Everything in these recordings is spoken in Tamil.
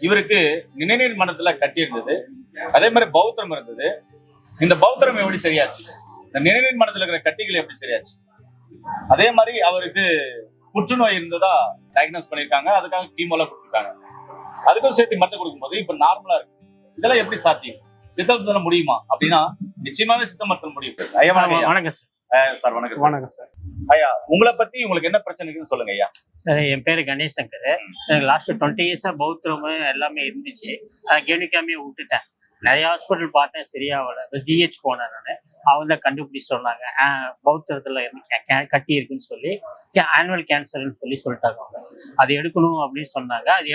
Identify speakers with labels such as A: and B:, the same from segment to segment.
A: இவருக்கு நிணநீர் மண்டலத்துல கட்டி இருந்தது. அதே மாதிரி பௌத்திரம் இருந்தது. இந்த பௌத்திரம் எப்படி சரியாச்சு? இந்த நிணநீர் மண்டலத்துல இருக்கிற கட்டிகள் எப்படி சரியாச்சு? அதே மாதிரி அவருக்கு புற்றுநோய் இருந்ததா டயக்னோஸ் பண்ணிருக்காங்க. அதுக்காக கீமோலாம் கொடுத்துருக்காங்க. அதுக்கும் சேர்த்து மருந்து கொடுக்கும்போது இப்ப நார்மலா இருக்கு. இதெல்லாம் எப்படி சாத்தியம்? சித்த மருத்துவம் முடியுமா அப்படின்னா நிச்சயமாவே சித்த மருத்துவம் முடியும். ஐயா வணக்கம்.
B: வணக்கம்
A: சார். வணக்கம்
B: வணக்கம் சார்.
A: ஐயா, உங்களை பத்தி உங்களுக்கு என்ன பிரச்சனை இருக்குன்னு சொல்லுங்க ஐயா.
B: சார், என் பேரு கணேஷ் சங்கர். எனக்கு லாஸ்ட் 20 இயர்ஸா பௌத்திரம் எல்லாமே இருந்துச்சு. அதை கவனிக்காமே விட்டுட்டேன். நிறைய ஹாஸ்பிட்டல் பார்த்தேன், சரியாகல. ஜிஹெச் போனேன் நான். அவங்க தான் கண்டுபிடிச்சு சொன்னாங்க பௌத்திரத்துல கட்டி இருக்குன்னு சொல்லி ஆனுவல் கேன்சர்னு சொல்லிட்டாங்க. அவங்க அதை எடுக்கணும் அப்படின்னு சொன்னாங்க. அதை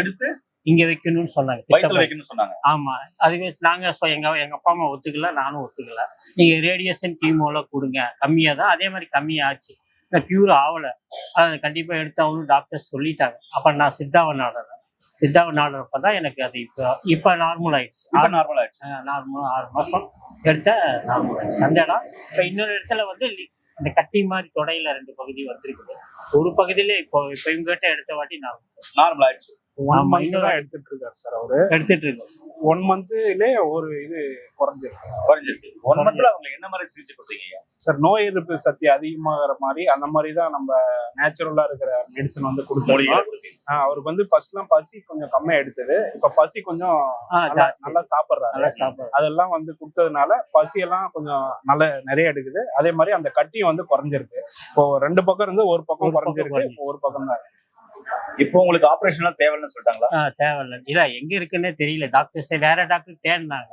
B: எடுத்து இங்க வைக்கணும்னு சொன்னாங்க. ஆமா, அதுக்கு நாங்க எங்க அப்பா அம்மா ஒத்துக்கல, நானும் ஒத்துக்கல. நீங்க ரேடியேஷன் கீமோலாம் கொடுங்க, கம்மியா தான். அதே மாதிரி கம்மியாச்சு, பியூர் ஆகல. அதை கண்டிப்பா எடுத்தாங்கன்னு டாக்டர் சொல்லிட்டாங்க. அப்ப நான் சித்தாவை நாடுறப்பதான் எனக்கு அது இப்ப நார்மல் ஆயிடுச்சு. நார்மல் 6 மாசம் எடுத்த நார்மல் ஆயிடுச்சு. அந்த இடம் இப்ப இன்னொரு இடத்துல இந்த கட்டி மாதிரி தொடையில 2 பகுதி வந்திருக்குது. ஒரு பகுதியில இப்போ இவங்கிட்ட எடுத்த வாட்டி
A: நார்மல் ஆயிடுச்சு.
C: எடுத்துட்டு இருக்காரு சார். அவரு
B: எடுத்துட்டு இருக்கு.
C: 1 மந்த்லயே ஒரு இது குறைஞ்சிருக்கு.
A: 1 மந்த்ல அவங்க என்ன மாதிரி சிகிச்சை கொடுத்தீங்க
C: சார்? நோய் எதிர்ப்பு சக்தி அதிகமாகிற மாதிரி அந்த மாதிரி தான் நம்ம நேச்சுரலா இருக்கிற மெடிசன் கொடுத்தோம். அவருக்கு ஃபர்ஸ்ட்லாம் பசி கொஞ்சம் கம்மியா எடுத்தது. இப்ப பசி கொஞ்சம் நல்லா சாப்பிடுறாரு. அதெல்லாம் கொடுத்ததுனால பசியெல்லாம் கொஞ்சம் நிறைய எடுக்குது. அதே மாதிரி அந்த கட்டியும் குறைஞ்சிருக்கு. இப்போ 2 பக்கம் இருந்து ஒரு பக்கம் குறைஞ்சிருக்கு, ஒரு பக்கம் தான்.
A: இப்போ உங்களுக்கு ஆபரேஷன் தேவைன்னு சொல்லிட்டாங்களா?
B: தேவையில்ல. இல்ல, எங்க இருக்குன்னே தெரியல. டாக்டர்ஸ் வேற டாக்டர் தேடினாங்க.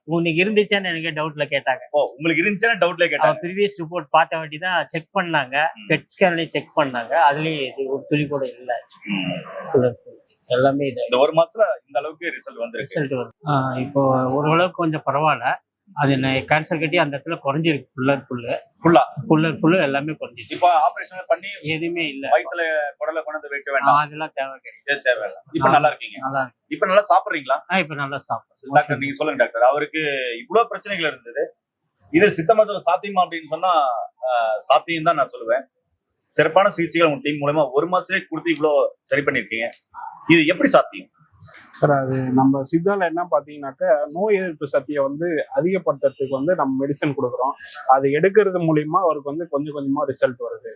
B: உங்களுக்கு இருந்துச்சான்னு எனக்கு டவுட்ல கேட்டாங்க.
A: உங்களுக்கு இருந்துச்சுன்னா டவுட்ல கேட்டாங்க.
B: ப்ரீவியஸ் ரிப்போர்ட் பார்த்த வாட்டி தான் செக் பண்ணாங்க. பெட் ஸ்கேன்லயும் செக் பண்ணாங்க. அதுலயும் ஒரு துளி கூட இல்ல. எல்லாமே
A: இந்த 1 மாசத்துல இந்த அளவுக்கு ரிசல்ட் வந்து
B: இப்போ ஓரளவுக்கு கொஞ்சம் பரவாயில்ல. அது கேன்சர் கட்டி அந்த இடத்துல குறைஞ்சிருக்கு. ஃபுல்லா எல்லாமே குறைஞ்சிருக்கு.
A: இப்ப ஆபரேஷன் பண்ணி
B: எதுவுமே இல்ல.
A: வயித்துல குடலை கொண்டு வைக்க வேண்டாம்.
B: அதெல்லாம் தேவையில்லை.
A: இப்ப நல்லா இருக்கீங்க. இப்ப நல்லா சாப்பிடுறீங்களா?
B: இப்ப நல்லா சாப்பிடுறேன்.
A: டாக்டர், நீங்க சொல்லுங்க டாக்டர். அவருக்கு இவ்வளவு பிரச்சனைகள் இருந்தது. இது சித்த மருத்துவம் சாத்தியமா அப்படின்னு சொன்னா சாத்தியம் தான் நான் சொல்லுவேன். சிறப்பான சிகிச்சைகள் உங்க டீம் மூலமா 1 மாசமே கொடுத்து இவ்வளவு சரி பண்ணிருக்கீங்க. இது எப்படி சாத்தியம்
C: சார்? அது நம்ம சித்தால என்ன பாத்தீங்கன்னாக்க, நோய் எதிர்ப்பு சக்தியை அதிகப்படுத்துறதுக்கு நம்ம மெடிசன் கொடுக்குறோம். அது எடுக்கிறது மூலியமா அவருக்கு கொஞ்சம் கொஞ்சமா ரிசல்ட் வருது.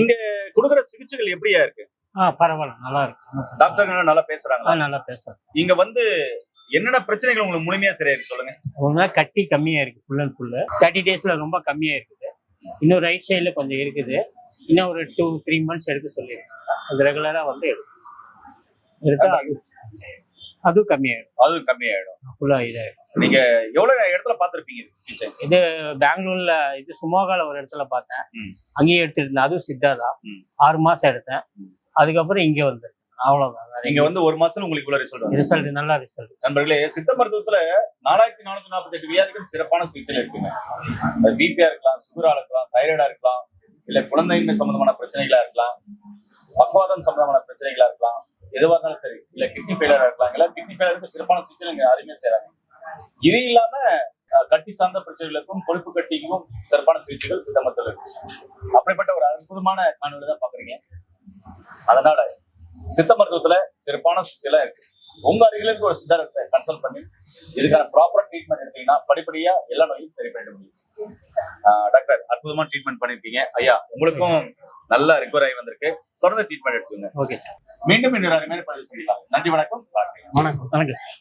A: இங்க கொடுக்குற சிகிச்சைகள் எப்படியா இருக்கு?
B: பரவாயில்ல, நல்லா இருக்கு.
A: டாக்டர் நல்லா பேசுறாங்களா?
B: நல்லா பேசுறேன்.
A: இங்க என்னென்ன பிரச்சனைகள் உங்களுக்கு முழுமையா சரியா இருக்கு சொல்லுங்க.
B: கட்டி கம்மியா இருக்கு. ஃபுல் 30 டேஸ்ல ரொம்ப கம்மியா இருக்குது. இன்னும் ரைட் சைட்ல கொஞ்சம் இருக்குது. இன்னும் ஒரு 2-3 மந்த்ஸ் எடுக்க சொல்லியிருக்கேன். அது ரெகுலரா எடுக்கும். அதுவும் கம்மியாயிடும். ஃபுல்லா இதாயிடும்.
A: நீங்க எவ்வளவு இடத்துல பாத்திருப்பீங்க சிகிச்சை?
B: இது பெங்களூர்ல சுமோகால ஒரு இடத்துல பார்த்தேன். அங்கேயே எடுத்துருந்தேன். அதுவும் சித்தாதான். 6 மாசம் எடுத்தேன். அதுக்கப்புறம் இங்க வந்தேன். அவ்வளவுதான்.
A: நீங்க 1 மாசம் உங்களுக்கு இவ்வளவு
B: ரிசல்ட் நல்ல ரிசல்ட்.
A: நண்பர்களே, சித்த மருத்துவத்துல 4448 வியாதிக்கும் சிறப்பான சிகிச்சை இருக்குங்க. அது பிபியா இருக்கலாம், சுகரா இருக்கலாம், தைராய்டா இருக்கலாம், இல்ல குழந்தையின்மை சம்பந்தமான பிரச்சனைகளா இருக்கலாம், பக்கவாதம் சம்பந்தமான பிரச்சனைகளா இருக்கலாம், எதுவாக இருந்தாலும் சரி, இல்ல கிட்னி ஃபெயிலியரா இருக்கலாம். இல்ல கிட்னி ஃபெயிலியருக்கு சிறப்பான சிகிச்சை நீங்க அருமையா செய்யறாங்க. இது இல்லாம கட்டி சார்ந்த பிரச்சனைகளுக்கும் கொழுப்பு கட்டிக்கும் சிறப்பான சிகிச்சைகள் சித்த மருத்துவத்தில் இருக்கு. அப்படிப்பட்ட ஒரு அற்புதமான காணொலி தான் பாக்குறீங்க. அதனால சித்த மருத்துவத்துல சிறப்பான சிகிச்சை இருக்கு. உங்க அருகில இருக்க ஒரு சித்தரை கன்சல்ட் பண்ணி இதுக்கான ப்ராப்பரா ட்ரீட்மெண்ட் எடுத்தீங்கன்னா படிப்படியா எல்லா நோயும் சரி பண்ணிட முடியும். டாக்டர், அற்புதமா ட்ரீட்மெண்ட் பண்ணிருப்பீங்க. ஐயா, உங்களுக்கும் நல்ல ரெக்கவர் ஆகி வந்திருக்கு. தொடர்ந்து ட்ரீட்மெண்ட் எடுத்துங்க.
B: Okay sir.
A: மீண்டும் இன்னொரு அருமையான பதிவு செய்யலாம். நன்றி, வணக்கம்.
B: வணக்கம் சார்.